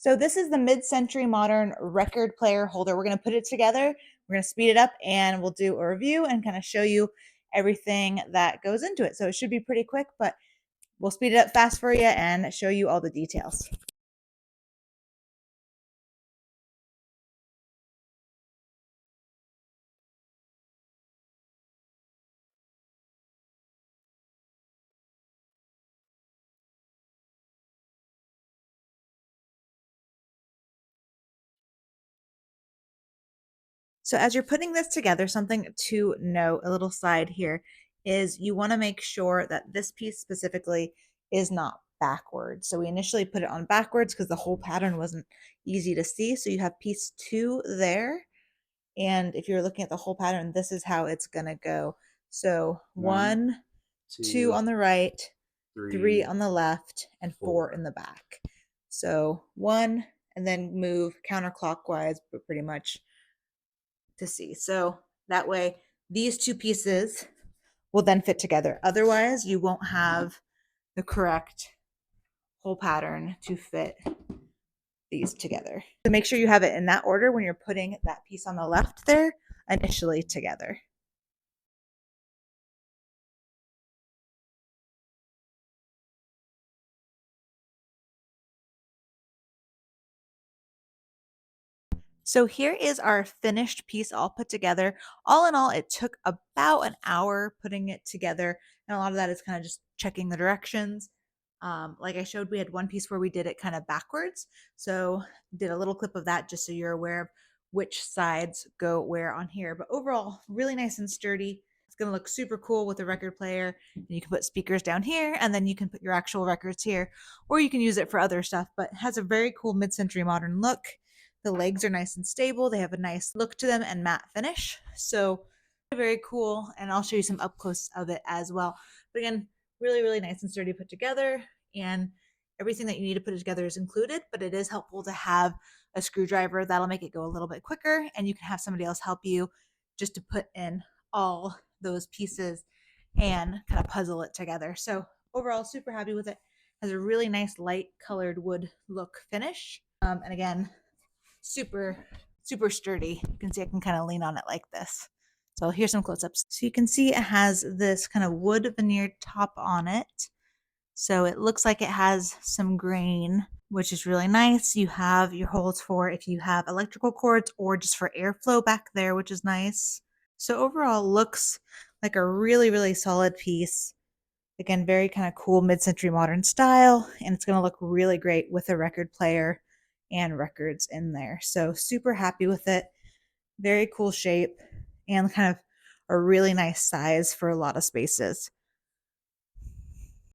So this is the mid-century modern record player holder. We're going to put it together. We're going to speed it up and we'll do a review and kind of show you everything that goes into it. So it should be pretty quick, but we'll speed it up fast for you and show you all the details. So as you're putting this together, something to know, a little side here, is you want to make sure that this piece specifically is not backwards. So we initially put it on backwards because the whole pattern wasn't easy to see. So you have piece 2 there. And if you're looking at the whole pattern, this is how it's going to go. So 1, 2 on the right, 3 on the left, and 4 in the back. So 1, and then move counterclockwise, but pretty much to see. So that way, these two pieces will then fit together. Otherwise, you won't have the correct whole pattern to fit these together. So make sure you have it in that order when you're putting that piece on the left there initially together. So here is our finished piece all put together. All in all, it took about an hour putting it together. And a lot of that is kind of just checking the directions. Like I showed, we had one piece where we did it kind of backwards. So did a little clip of that just so you're aware of which sides go where on here. But overall, really nice and sturdy. It's going to look super cool with a record player. And you can put speakers down here and then you can put your actual records here, or you can use it for other stuff, but it has a very cool mid-century modern look. The legs are nice and stable. They have a nice look to them and matte finish. So very cool. And I'll show you some up close of it as well. But again, really, really nice and sturdy put together. And everything that you need to put it together is included, but it is helpful to have a screwdriver. That'll make it go a little bit quicker. And you can have somebody else help you just to put in all those pieces and kind of puzzle it together. So overall, super happy with it. Has a really nice light colored wood look finish. And again, super sturdy. You can see I can kind of lean on it like this. So here's some close-ups. So you can see it has this kind of wood veneered top on it. So it looks like it has some grain, which is really nice. You have your holes for if you have electrical cords or just for airflow back there, which is nice. So overall looks like a really, really solid piece. Again, very kind of cool mid-century modern style, and it's going to look really great with a record player and records in there. So super happy with it. Very cool shape and kind of a really nice size for a lot of spaces.